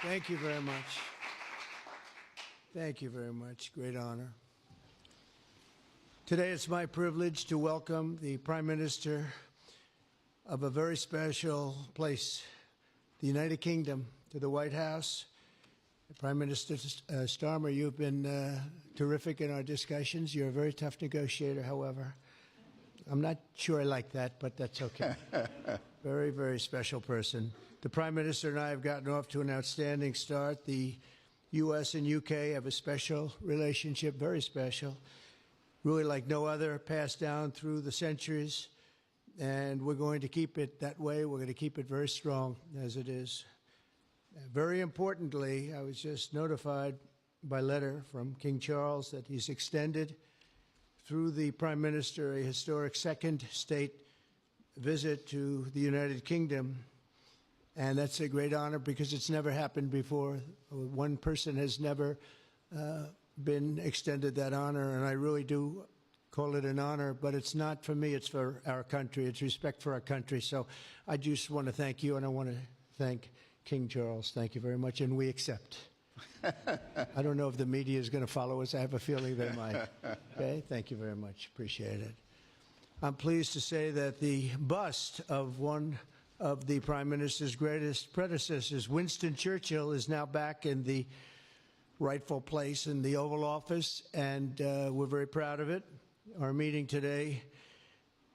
Thank you very much. Thank you very much. Great honor. Today it's my privilege to welcome the Prime Minister of a very special place, the United Kingdom, to the White House. Prime Minister Starmer, you've been terrific in our discussions. You're a very tough negotiator, however. I'm not sure I like that, but that's okay. Very, very special person. The Prime Minister and I have gotten off to an outstanding start. The U.S. and U.K. have a special relationship, very special, really like no other, passed down through the centuries. And we're going to keep it that way. We're going to keep it very strong as it is. Very importantly, I was just notified by letter from King Charles that he's extended through the Prime Minister a historic second state visit to the United Kingdom. And that's a great honor because it's never happened before. One person has never been extended that honor, and I really do call it an honor, but it's not for me, it's for our country. It's respect for our country. So I just want to thank you, and I want to thank King Charles. Thank you very much, and we accept. I don't know if the media is going to follow us. I have a feeling they might. Okay, thank you very much. Appreciate it. I'm pleased to say that the bust of one of the Prime Minister's greatest predecessors, Winston Churchill, is now back in the rightful place in the Oval Office, and we're very proud of it. Our meeting today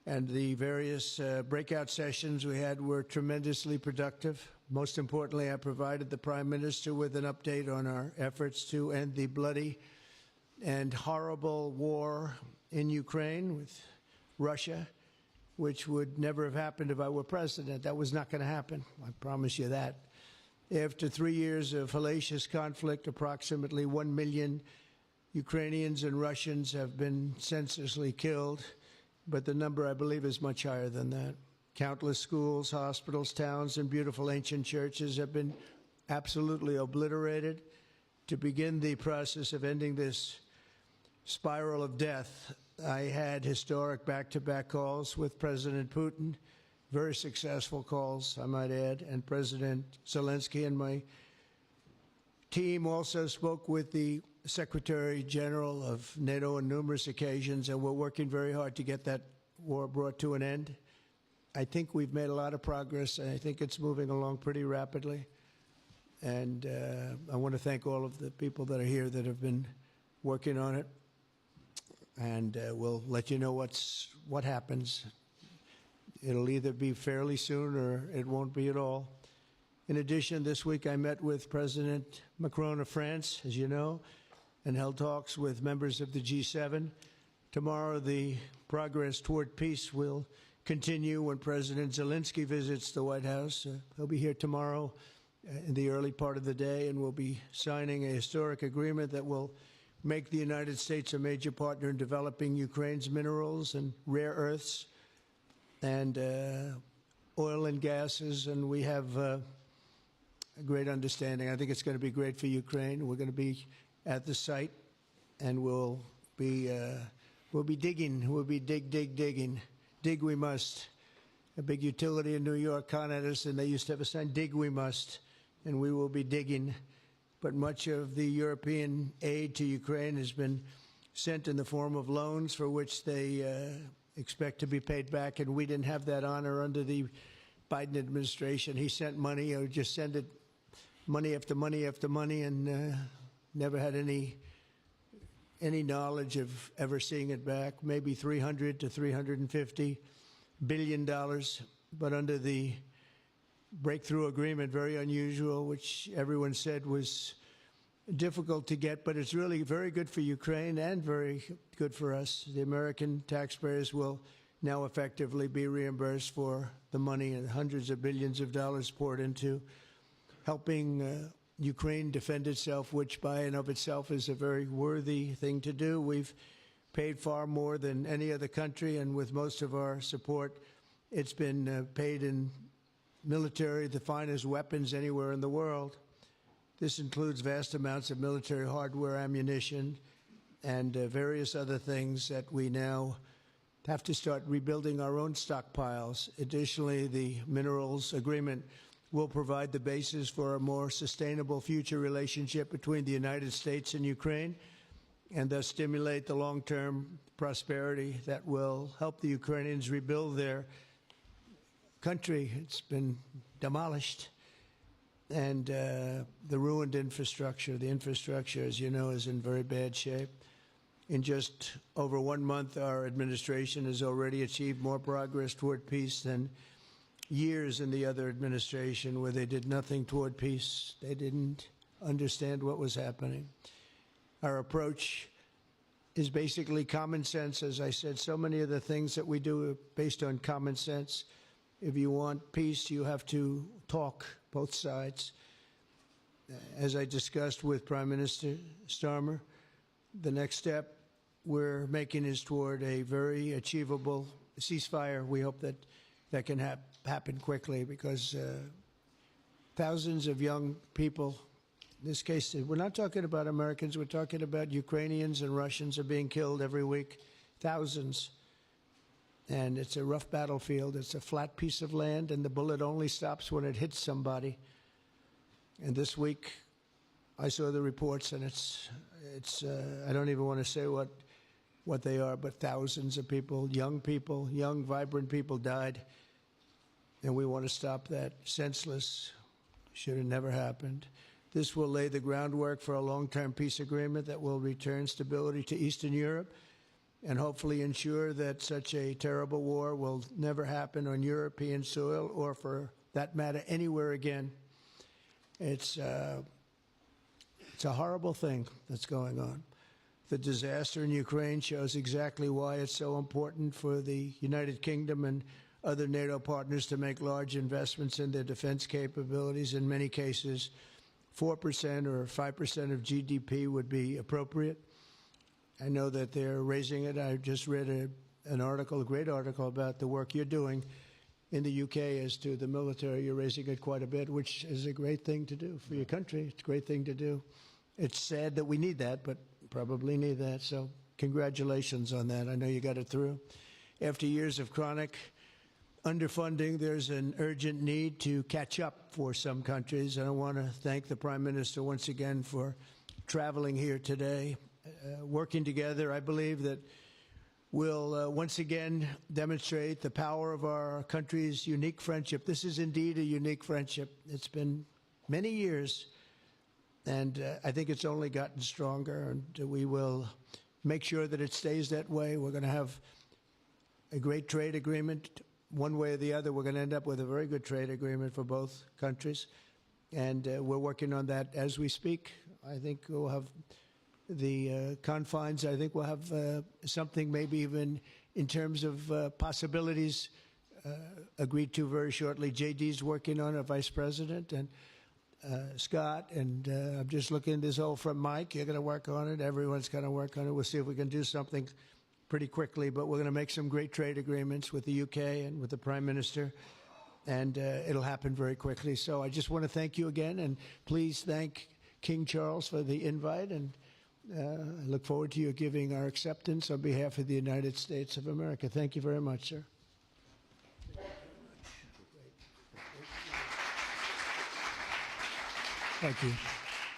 and the various breakout sessions we had were tremendously productive. Most importantly, I provided the Prime Minister with an update on our efforts to end the bloody and horrible war in Ukraine with Russia, which would never have happened if I were president. That was not going to happen. I promise you that. After 3 years of hellacious conflict, approximately 1 million Ukrainians and Russians have been senselessly killed, but the number, I believe, is much higher than that. Countless schools, hospitals, towns, and beautiful ancient churches have been absolutely obliterated. To begin the process of ending this spiral of death, I had historic back-to-back calls with President Putin, very successful calls, I might add, and President Zelensky, and my team also spoke with the Secretary General of NATO on numerous occasions, and we're working very hard to get that war brought to an end. I think we've made a lot of progress, and I think it's moving along pretty rapidly. And I want to thank all of the people that are here that have been working on it. And we'll let you know what happens. It'll either be fairly soon or it won't be at all. In addition, this week I met with President Macron of France, as you know, and held talks with members of the G7. Tomorrow, the progress toward peace will continue when President Zelensky visits the White House. He'll be here tomorrow in the early part of the day, and we'll be signing a historic agreement that will make the United States a major partner in developing Ukraine's minerals and rare earths and oil and gases, and we have a great understanding. I think it's going to be great for Ukraine. We're going to be at the site, and we'll be digging. We'll be digging. Dig we must. A big utility in New York Con Edison, they used to have a sign, dig we must, and we will be digging. But much of the European aid to Ukraine has been sent in the form of loans for which they expect to be paid back, and we didn't have that honor under the Biden administration. He sent money, or just sent it, money after money after money, and never had any knowledge of ever seeing it back. Maybe $300 to $350 billion, but under the breakthrough agreement, very unusual, which everyone said was difficult to get, but it's really very good for Ukraine and very good for us. The American taxpayers will now effectively be reimbursed for the money and hundreds of billions of dollars poured into helping Ukraine defend itself, which by and of itself is a very worthy thing to do. We've paid far more than any other country, and with most of our support, it's been paid in military, the finest weapons anywhere in the world. This includes vast amounts of military hardware, ammunition, and various other things that we now have to start rebuilding our own stockpiles. Additionally, the minerals agreement will provide the basis for a more sustainable future relationship between the United States and Ukraine, and thus stimulate the long-term prosperity that will help the Ukrainians rebuild their country. It's been demolished, and the ruined infrastructure. The infrastructure, as you know, is in very bad shape. In just over 1 month, our administration has already achieved more progress toward peace than years in the other administration, where they did nothing toward peace. They didn't understand what was happening. Our approach is basically common sense. As I said, so many of the things that we do are based on common sense. If you want peace, you have to talk, both sides. As I discussed with Prime Minister Starmer, the next step we're making is toward a very achievable ceasefire. We hope that that can happen quickly, because thousands of young people, in this case, we're not talking about Americans, we're talking about Ukrainians and Russians are being killed every week, thousands. And it's a rough battlefield. It's a flat piece of land, and the bullet only stops when it hits somebody. And this week, I saw the reports, and it's I don't even want to say what they are, but thousands of people, young, vibrant people died. And we want to stop that. Senseless. Should have never happened. This will lay the groundwork for a long-term peace agreement that will return stability to Eastern Europe, and hopefully ensure that such a terrible war will never happen on European soil, or for that matter, anywhere again. It's a horrible thing that's going on. The disaster in Ukraine shows exactly why it's so important for the United Kingdom and other NATO partners to make large investments in their defense capabilities. In many cases, 4% or 5% of GDP would be appropriate. I know that they're raising it. I just read an article, a great article, about the work you're doing in the UK as to the military. You're raising it quite a bit, which is a great thing to do for your country. It's a great thing to do. It's sad that we need that, but probably need that. So congratulations on that. I know you got it through. After years of chronic underfunding, there's an urgent need to catch up for some countries. And I want to thank the Prime Minister once again for traveling here today. Working together, I believe that we'll once again demonstrate the power of our country's unique friendship. This is indeed a unique friendship. It's been many years, and I think it's only gotten stronger, and we will make sure that it stays that way. We're going to have a great trade agreement. One way or the other, we're going to end up with a very good trade agreement for both countries, and we're working on that as we speak. I think we'll have the confines. I think we'll have something maybe even in terms of possibilities agreed to very shortly. JD's working on it, Vice President, and Scott, and I'm just looking at this whole from Mike. You're going to work on it. Everyone's going to work on it. We'll see if we can do something pretty quickly, but we're going to make some great trade agreements with the UK and with the Prime Minister, and it'll happen very quickly. So I just want to thank you again, and please thank King Charles for the invite, and I look forward to you giving our acceptance on behalf of the United States of America. Thank you very much, sir. Thank you.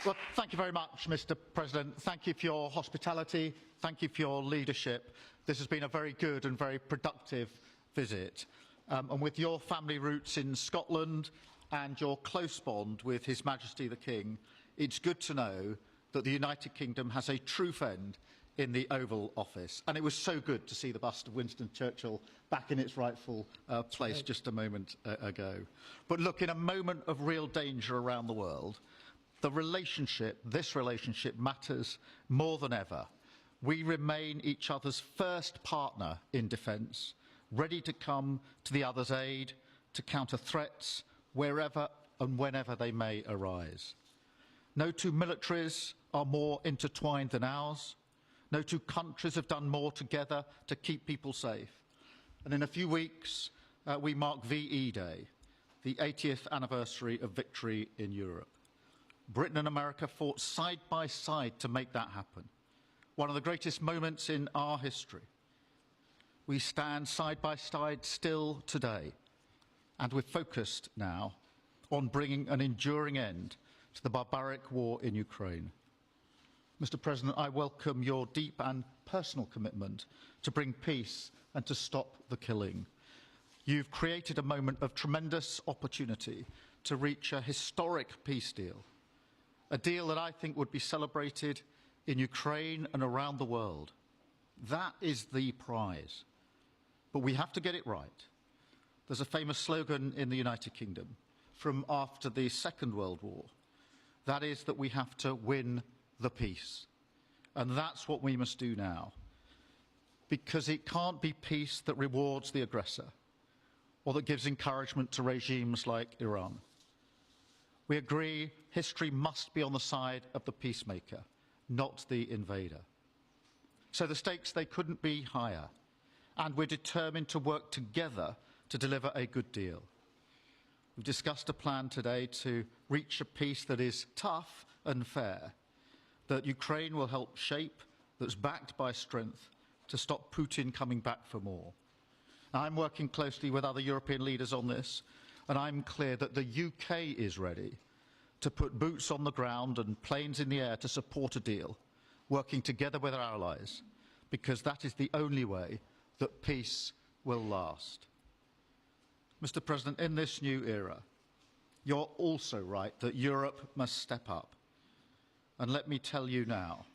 Well, thank you very much, Mr. President. Thank you for your hospitality. Thank you for your leadership. This has been a very good and very productive visit. And with your family roots in Scotland and your close bond with His Majesty the King, it's good to know that the United Kingdom has a true friend in the Oval Office. And it was so good to see the bust of Winston Churchill back in its rightful place just a moment ago. But look, in a moment of real danger around the world, this relationship matters more than ever. We remain each other's first partner in defence, ready to come to the other's aid, to counter threats wherever and whenever they may arise. No two militaries are more intertwined than ours. No two countries have done more together to keep people safe. And in a few weeks, we mark VE Day, the 80th anniversary of victory in Europe. Britain and America fought side by side to make that happen. One of the greatest moments in our history. We stand side by side still today, and we're focused now on bringing an enduring end to the barbaric war in Ukraine. Mr. President, I welcome your deep and personal commitment to bring peace and to stop the killing. You've created a moment of tremendous opportunity to reach a historic peace deal, a deal that I think would be celebrated in Ukraine and around the world. That is the prize. But we have to get it right. There's a famous slogan in the United Kingdom from after the Second World War. That is that we have to win the peace. And that's what we must do now. Because it can't be peace that rewards the aggressor or that gives encouragement to regimes like Iran. We agree history must be on the side of the peacemaker, not the invader. So the stakes, they couldn't be higher. And we're determined to work together to deliver a good deal. We've discussed a plan today to reach a peace that is tough and fair, that Ukraine will help shape, that's backed by strength, to stop Putin coming back for more. I'm working closely with other European leaders on this, and I'm clear that the UK is ready to put boots on the ground and planes in the air to support a deal, working together with our allies, because that is the only way that peace will last. Mr. President, in this new era, you're also right that Europe must step up. And let me tell you now,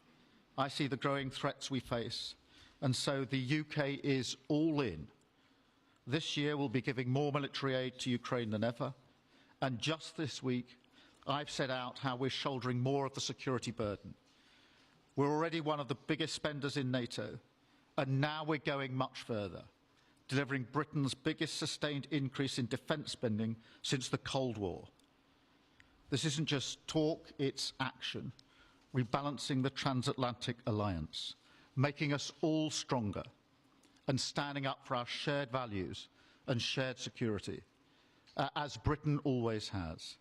I see the growing threats we face, and so the UK is all in. This year we'll be giving more military aid to Ukraine than ever, and just this week I've set out how we're shouldering more of the security burden. We're already one of the biggest spenders in NATO, and now we're going much further, delivering Britain's biggest sustained increase in defence spending since the Cold War. This isn't just talk, it's action, rebalancing the transatlantic alliance, making us all stronger, and standing up for our shared values and shared security, as Britain always has.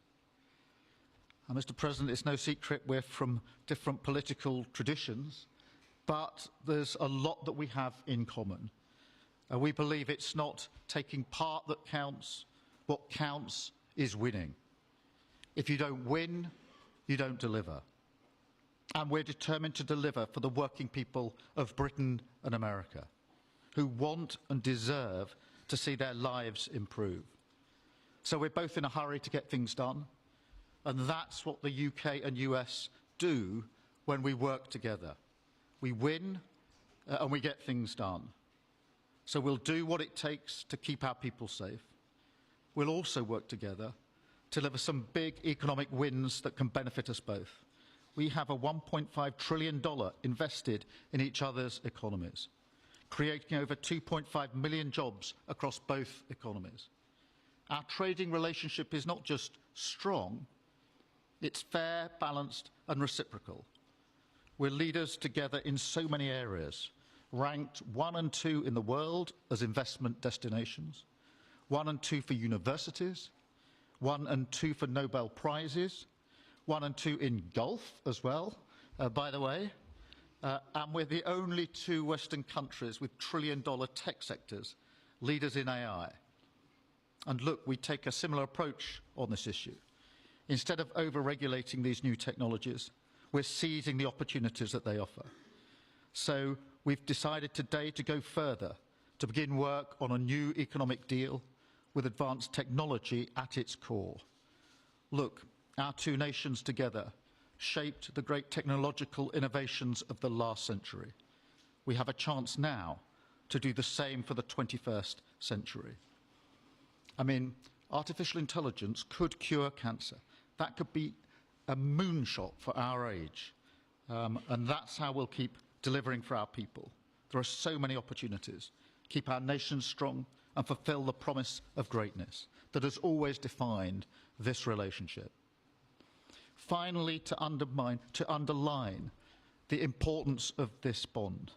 And Mr. President, it's no secret we're from different political traditions, but there's a lot that we have in common. We believe it's not taking part that counts. What counts is winning. If you don't win, you don't deliver. And we're determined to deliver for the working people of Britain and America, who want and deserve to see their lives improve. So we're both in a hurry to get things done, and that's what the UK and US do when we work together. We win and we get things done. So we'll do what it takes to keep our people safe. We'll also work together to deliver some big economic wins that can benefit us both. We have a $1.5 trillion invested in each other's economies, creating over 2.5 million jobs across both economies. Our trading relationship is not just strong, it's fair, balanced and reciprocal. We're leaders together in so many areas, ranked 1 and 2 in the world as investment destinations, 1 and 2 for universities, 1 and 2 for Nobel Prizes, 1 and 2 in golf as well, by the way, and we're the only 2 Western countries with trillion-dollar tech sectors, leaders in AI. And look, we take a similar approach on this issue. Instead of over-regulating these new technologies, we're seizing the opportunities that they offer. So we've decided today to go further, to begin work on a new economic deal with advanced technology at its core. Look, our 2 nations together shaped the great technological innovations of the last century. We have a chance now to do the same for the 21st century. I mean, artificial intelligence could cure cancer. That could be a moonshot for our age. And that's how we'll keep delivering for our people. There are so many opportunities. Keep our nation strong and fulfill the promise of greatness that has always defined this relationship. Finally, to underline the importance of this bond,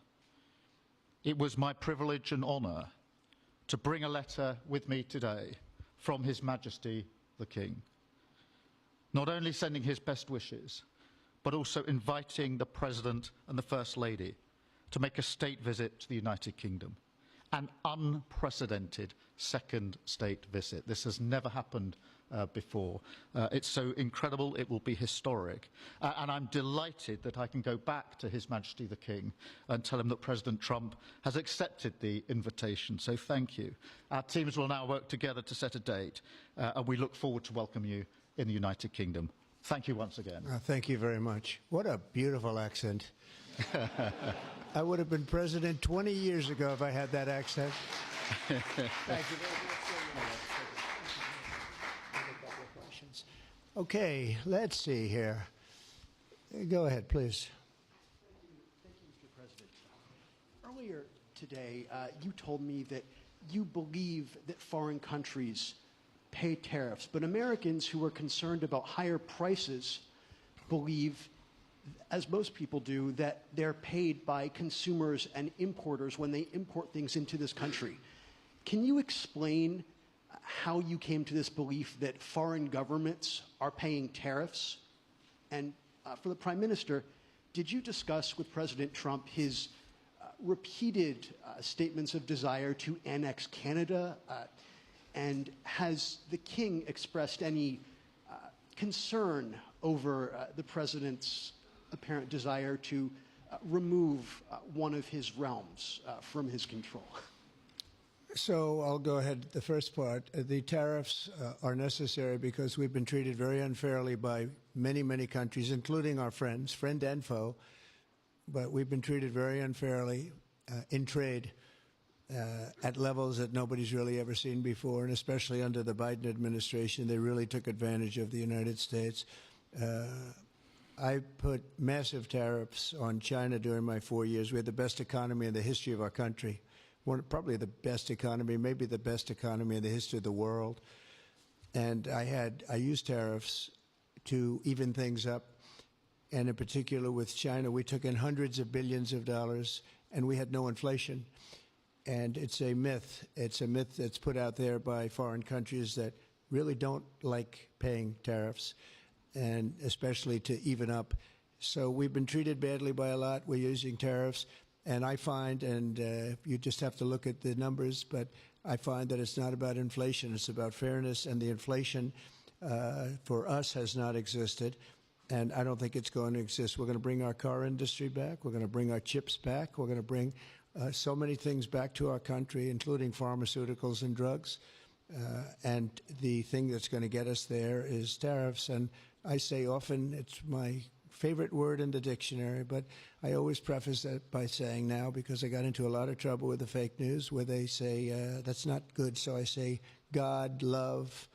it was my privilege and honour to bring a letter with me today from His Majesty the King, not only sending his best wishes, but also inviting the President and the First Lady to make a state visit to the United Kingdom, an unprecedented second state visit. This has never happened before. It's so incredible, it will be historic. And I'm delighted that I can go back to His Majesty the King and tell him that President Trump has accepted the invitation. So thank you. Our teams will now work together to set a date, and we look forward to welcoming you in the United Kingdom. Thank you once again. Thank you very much. What a beautiful accent. I would have been president 20 years ago if I had that accent. Thank you very much. Okay, let's see here. Go ahead, please. Thank you, Mr. President. Earlier today, you told me that you believe that foreign countries pay tariffs, but Americans who are concerned about higher prices believe, as most people do, that they're paid by consumers and importers when they import things into this country. Can you explain how you came to this belief that foreign governments are paying tariffs? And for the Prime Minister, did you discuss with President Trump his repeated statements of desire to annex Canada? And has the King expressed any concern over the President's apparent desire to remove one of his realms from his control? So I'll go ahead. The first part, the tariffs are necessary because we've been treated very unfairly by many, many countries, including our friends, friend and foe. But we've been treated very unfairly in trade at levels that nobody's really ever seen before, and especially under the Biden administration, they really took advantage of the United States. I put massive tariffs on China during my 4 years. We had the best economy in the history of our country. Probably the best economy, maybe the best economy in the history of the world. And I used tariffs to even things up. And in particular with China, we took in hundreds of billions of dollars and we had no inflation. And it's a myth. It's a myth that's put out there by foreign countries that really don't like paying tariffs, and especially to even up. So we've been treated badly by a lot. We're using tariffs. And I find, and you just have to look at the numbers, but I find that it's not about inflation. It's about fairness. And the inflation for us has not existed. And I don't think it's going to exist. We're going to bring our car industry back. We're going to bring our chips back. We're going to bring so many things back to our country, including pharmaceuticals and drugs. And the thing that's going to get us there is tariffs. And I say often it's my favorite word in the dictionary, but I always preface that by saying now, because I got into a lot of trouble with the fake news where they say that's not good. So I say God, love,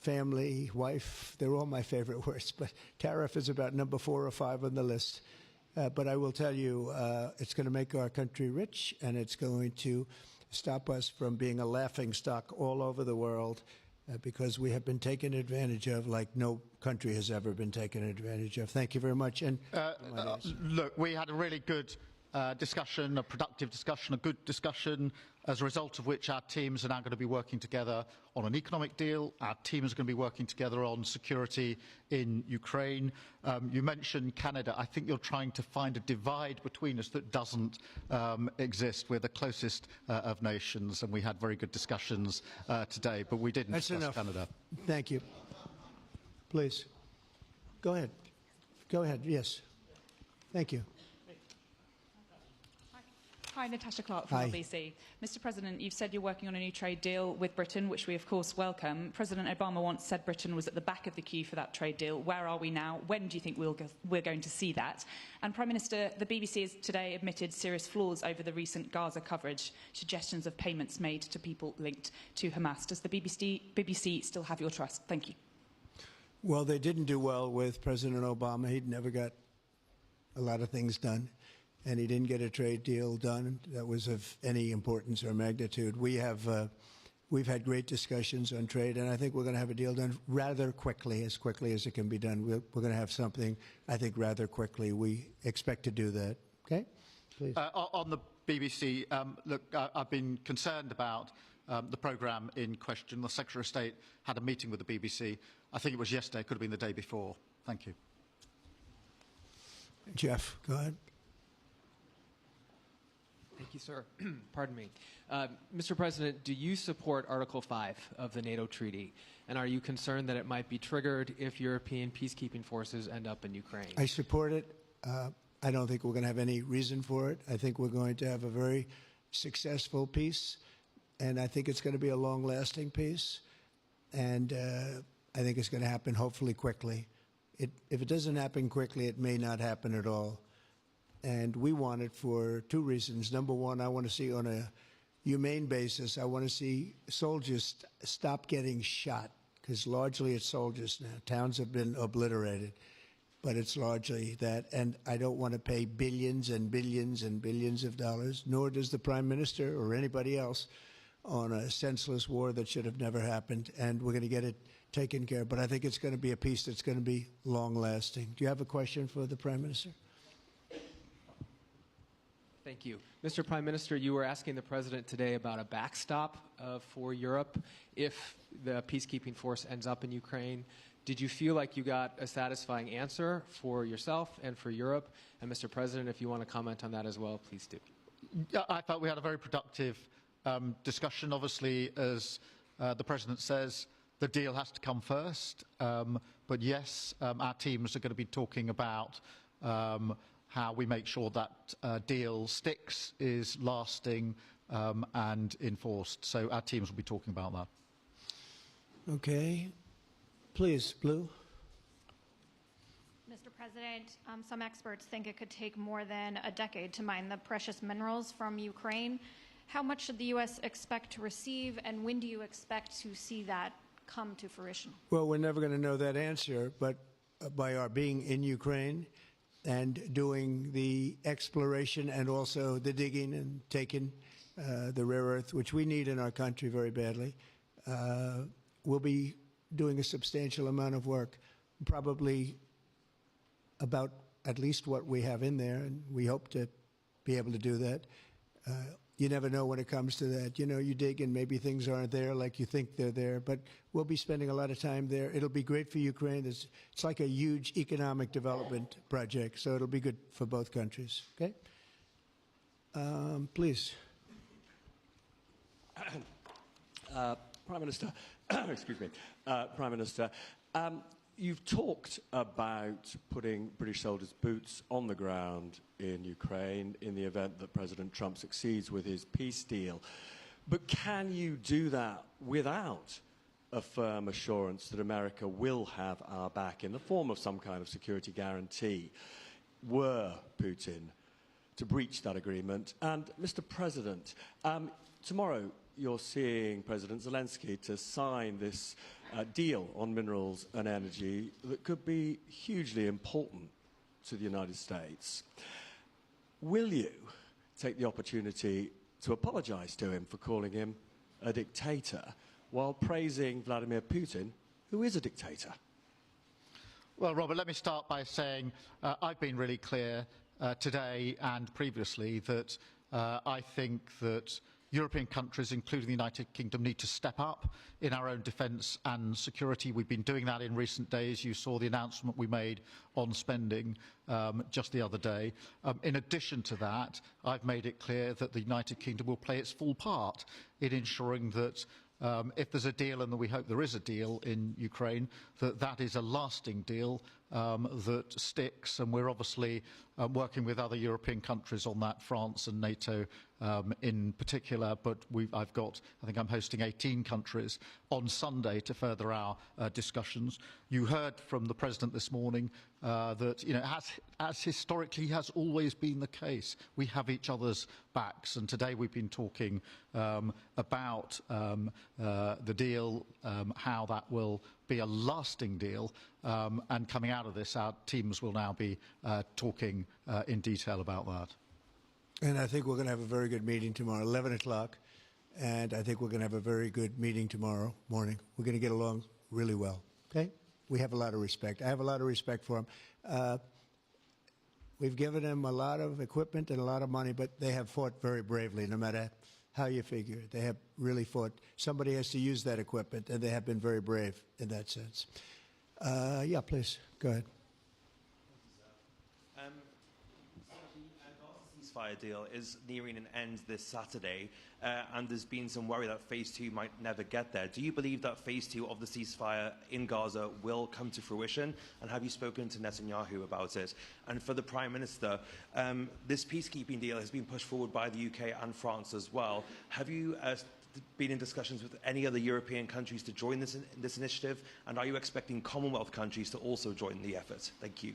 family, wife. They're all my favorite words, but tariff is about number 4 or 5 on the list. But I will tell you, it's going to make our country rich, and it's going to stop us from being a laughing stock all over the world, because we have been taken advantage of like no country has ever been taken advantage of. Thank you very much. And look, we had a really good discussion, a productive discussion, a good discussion, as a result of which our teams are now going to be working together on an economic deal. Our teams are going to be working together on security in Ukraine. You mentioned Canada. I think you're trying to find a divide between us that doesn't exist. We're the closest of nations, and we had very good discussions today, but we didn't That's discuss enough. Canada. Thank you. Please. Go ahead. Go ahead. Yes. Thank you. Hi, Natasha Clark from Hi. LBC. Mr. President, you've said you're working on a new trade deal with Britain, which we of course welcome. President Obama once said Britain was at the back of the queue for that trade deal. Where are we now? When do you think we're going to see that? And Prime Minister, the BBC has today admitted serious flaws over the recent Gaza coverage, suggestions of payments made to people linked to Hamas. Does the BBC still have your trust? Thank you. Well, they didn't do well with President Obama. He'd never got a lot of things done, and he didn't get a trade deal done that was of any importance or magnitude. We've had great discussions on trade, and I think we're going to have a deal done rather quickly as it can be done. We're going to have something, I think, rather quickly. We expect to do that. Okay? Please. On the BBC, look, I've been concerned about the programme in question. The Secretary of State had a meeting with the BBC. I think it was yesterday, could have been the day before. Thank you. Jeff, go ahead. Thank you, sir. Pardon me. Mr. President, do you support Article 5 of the NATO treaty? And are you concerned that it might be triggered if European peacekeeping forces end up in Ukraine? I support it. I don't think we're going to have any reason for it. I think we're going to have a very successful peace, and I think it's going to be a long-lasting peace. And I think it's going to happen hopefully quickly. If it doesn't happen quickly, it may not happen at all. And we want it for two reasons. Number one, I want to see on a humane basis, I want to see soldiers stop getting shot, because largely it's soldiers now. Towns have been obliterated, but it's largely that. And I don't want to pay billions and billions and billions of dollars, nor does the Prime Minister or anybody else, on a senseless war that should have never happened. And we're going to get it taken care of. But I think it's going to be a peace that's going to be long-lasting. Do you have a question for the Prime Minister? Thank you. Mr. Prime Minister, you were asking the President today about a backstop for Europe if the peacekeeping force ends up in Ukraine. Did you feel like you got a satisfying answer for yourself and for Europe? And Mr. President, if you want to comment on that as well, please do. I thought we had a very productive discussion. Obviously, as the President says, the deal has to come first. But yes, our teams are going to be talking about how we make sure that deal sticks, is lasting and enforced. So our teams will be talking about that. Okay. Please, Blue. Mr. President, some experts think it could take more than a decade to mine the precious minerals from Ukraine. How much should the U.S. expect to receive, and when do you expect to see that come to fruition? Well, we're never going to know that answer, but by our being in Ukraine and doing the exploration and also the digging and taking the rare earth, which we need in our country very badly, we'll be doing a substantial amount of work, probably about at least what we have in there, and we hope to be able to do that. You never know when it comes to that. You know, you dig and maybe things aren't there like you think they're there, but we'll be spending a lot of time there. It'll be great for Ukraine. It's like a huge economic development project, so it'll be good for both countries. Okay? Please. Prime Minister, excuse me, Prime Minister, you've talked about putting British soldiers' boots on the ground in Ukraine in the event that President Trump succeeds with his peace deal. But can you do that without a firm assurance that America will have our back in the form of some kind of security guarantee were Putin to breach that agreement? And, Mr. President, tomorrow you're seeing President Zelensky to sign this deal on minerals and energy that could be hugely important to the United States. Will you take the opportunity to apologize to him for calling him a dictator while praising Vladimir Putin, who is a dictator? Well, Robert, let me start by saying I've been really clear today and previously that I think that European countries, including the United Kingdom, need to step up in our own defence and security. We've been doing that in recent days. You saw the announcement we made on spending just the other day. In addition to that, I've made it clear that the United Kingdom will play its full part in ensuring that if there's a deal, and we hope there is a deal in Ukraine, that is a lasting deal that sticks. And we're obviously working with other European countries on that, France and NATO in particular. But I think I'm hosting 18 countries on Sunday to further our discussions. You heard from the President this morning that, you know, as historically has always been the case, we have each other's backs. And today we've been talking about the deal, how that will be a lasting deal, and coming out of this, our teams will now be talking in detail about that. And I think we're going to have a very good meeting tomorrow, 11 o'clock, and I think we're going to have a very good meeting tomorrow morning. We're going to get along really well, okay? We have a lot of respect. I have a lot of respect for them. We've given them a lot of equipment and a lot of money, but they have fought very bravely, no matter how you figure it. They have really fought. Somebody has to use that equipment, and they have been very brave in that sense. Yeah, please, go ahead. ceasefire deal is nearing an end this Saturday, and there's been some worry that Phase 2 might never get there. Do you believe that Phase 2 of the ceasefire in Gaza will come to fruition? And have you spoken to Netanyahu about it? And for the Prime Minister, this peacekeeping deal has been pushed forward by the UK and France as well. Have you been in discussions with any other European countries to join this initiative? And are you expecting Commonwealth countries to also join the effort? Thank you.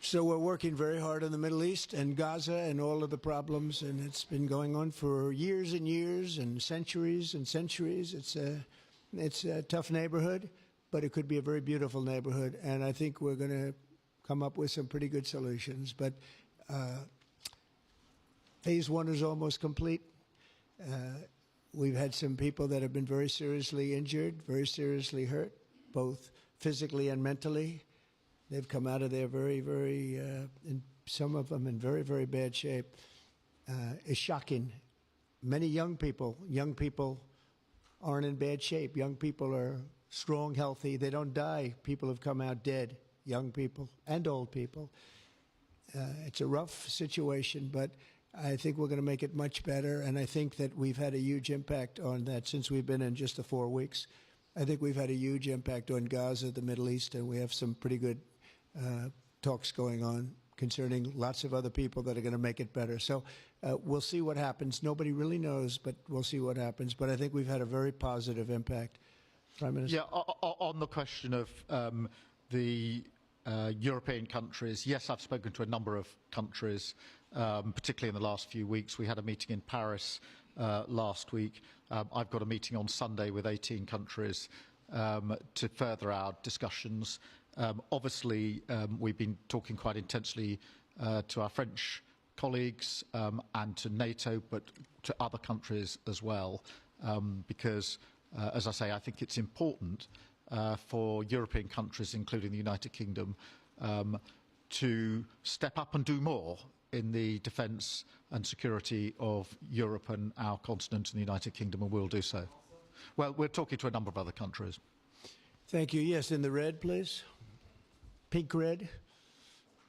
So we're working very hard in the Middle East and Gaza and all of the problems, and it's been going on for years and years and centuries and centuries. It's a tough neighborhood, but it could be a very beautiful neighborhood, and I think we're going to come up with some pretty good solutions. But Phase 1 is almost complete. We've had some people that have been very seriously injured, very seriously hurt, both physically and mentally. They've come out of there very, some of them in very, very bad shape. It's shocking. Many young people aren't in bad shape. Young people are strong, healthy. They don't die. People have come out dead, young people and old people. It's a rough situation, but I think we're going to make it much better, and I think that we've had a huge impact on that since we've been in just the 4 weeks. I think we've had a huge impact on Gaza, the Middle East, and we have some pretty good talks going on concerning lots of other people that are going to make it better. So we'll see what happens. Nobody really knows, but we'll see what happens. But I think we've had a very positive impact. Prime Minister? Yeah, on the question of the European countries, yes, I've spoken to a number of countries, particularly in the last few weeks. We had a meeting in Paris last week. I've got a meeting on Sunday with 18 countries to further our discussions. Obviously, we've been talking quite intensely to our French colleagues and to NATO, but to other countries as well, because, as I say, I think it's important for European countries, including the United Kingdom, to step up and do more in the defence and security of Europe and our continent and the United Kingdom, and we'll do so. Well, we're talking to a number of other countries. Thank you. Yes, in the red, please. Pink red,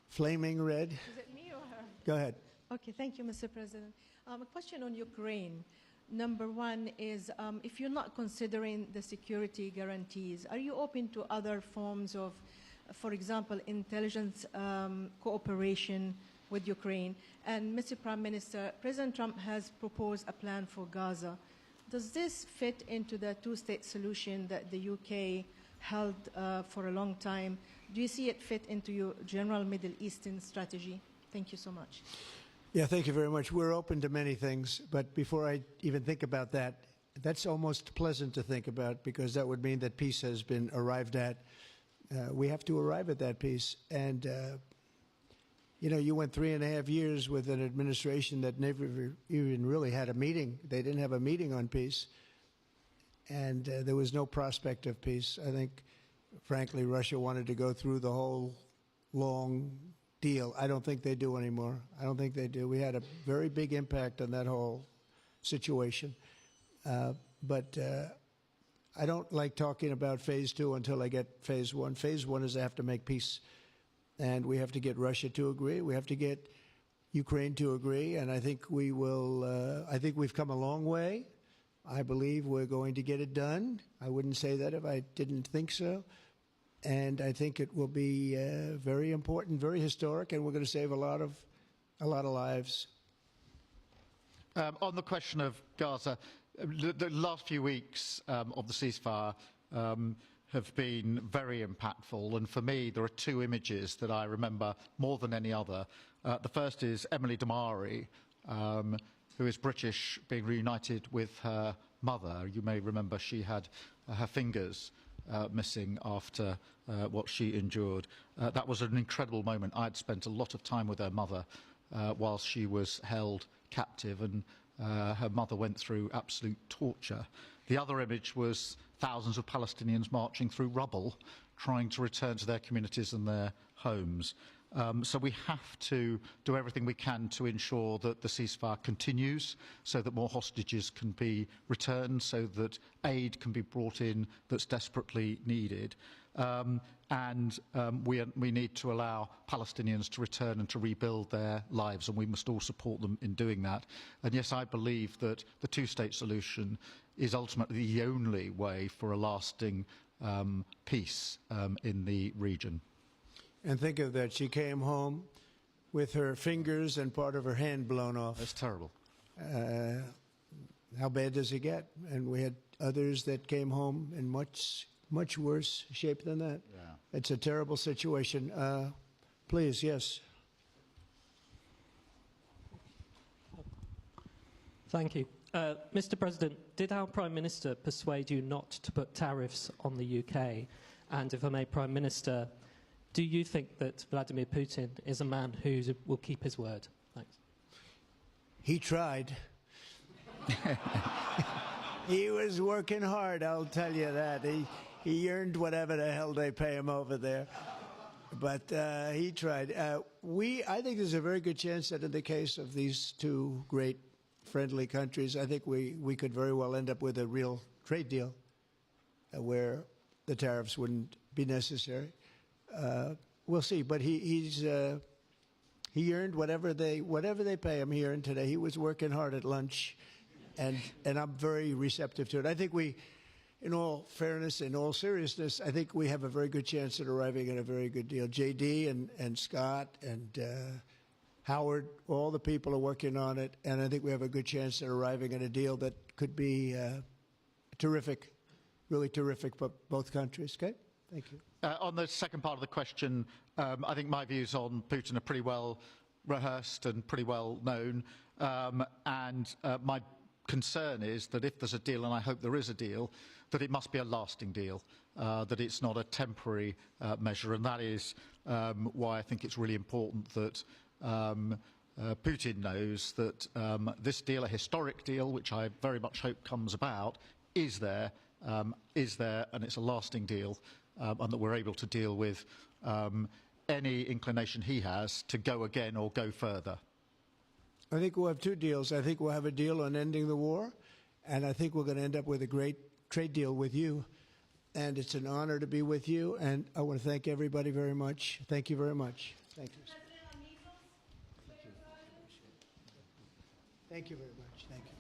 flaming red. Is it me or her? Go ahead. Okay, thank you, Mr. President. A question on Ukraine. Number one is, if you're not considering the security guarantees, are you open to other forms of, for example, intelligence cooperation with Ukraine? And Mr. Prime Minister, President Trump has proposed a plan for Gaza. Does this fit into the two-state solution that the UK held for a long time? Do you see it fit into your general Middle Eastern strategy? Thank you so much. Yeah, thank you very much. We're open to many things, but before I even think about that, that's almost pleasant to think about because that would mean that peace has been arrived at. We have to arrive at that peace. And, you know, you went 3.5 years with an administration that never even really had a meeting. They didn't have a meeting on peace. And there was no prospect of peace. I think, frankly, Russia wanted to go through the whole long deal. I don't think they do anymore. I don't think they do. We had a very big impact on that whole situation. But I don't like talking about Phase 2 until I get Phase 1. Phase 1 is I have to make peace. And we have to get Russia to agree. We have to get Ukraine to agree. And I think we will, I think we've come a long way. I believe we're going to get it done. I wouldn't say that if I didn't think so. And I think it will be very important, very historic, and we're going to save a lot of lives. On the question of Gaza, the last few weeks of the ceasefire have been very impactful, and for me there are two images that I remember more than any other. The first is Emily Damari, who is British, being reunited with her mother. You may remember she had her fingers missing after what she endured. That was an incredible moment. I'd spent a lot of time with her mother while she was held captive, and her mother went through absolute torture. The other image was thousands of Palestinians marching through rubble, trying to return to their communities and their homes. So we have to do everything we can to ensure that the ceasefire continues, so that more hostages can be returned, so that aid can be brought in that's desperately needed. We need to allow Palestinians to return and to rebuild their lives, and we must all support them in doing that. And yes, I believe that the two-state solution is ultimately the only way for a lasting peace in the region. And think of that. She came home with her fingers and part of her hand blown off. That's terrible. How bad does it get? And we had others that came home in much worse shape than that. Yeah. It's a terrible situation. Please, yes. Thank you. Mr. President, did our Prime Minister persuade you not to put tariffs on the UK? And if I may, Prime Minister, do you think that Vladimir Putin is a man who will keep his word? Thanks. He tried. He was working hard, I'll tell you that. He earned whatever the hell they pay him over there. But he tried. I think there's a very good chance that in the case of these two great friendly countries, I think we could very well end up with a real trade deal where the tariffs wouldn't be necessary. We'll see, but he earned whatever they pay him. He earned today. He was working hard at lunch, and I'm very receptive to it. I think in all fairness, in all seriousness, I think we have a very good chance at arriving at a very good deal. JD and Scott and Howard, all the people are working on it, and I think we have a good chance at arriving at a deal that could be terrific, really terrific for both countries. Okay, thank you. On the second part of the question, I think my views on Putin are pretty well rehearsed and pretty well known. My concern is that if there's a deal, and I hope there is a deal, that it must be a lasting deal, that it's not a temporary measure. And that is why I think it's really important that Putin knows that this deal, a historic deal, which I very much hope comes about, is there, and it's a lasting deal. And that we're able to deal with any inclination he has to go again or go further. I think we'll have two deals. I think we'll have a deal on ending the war, and I think we're going to end up with a great trade deal with you. And it's an honor to be with you, and I want to thank everybody very much. Thank you very much. Thank you. Thank you very much. Thank you.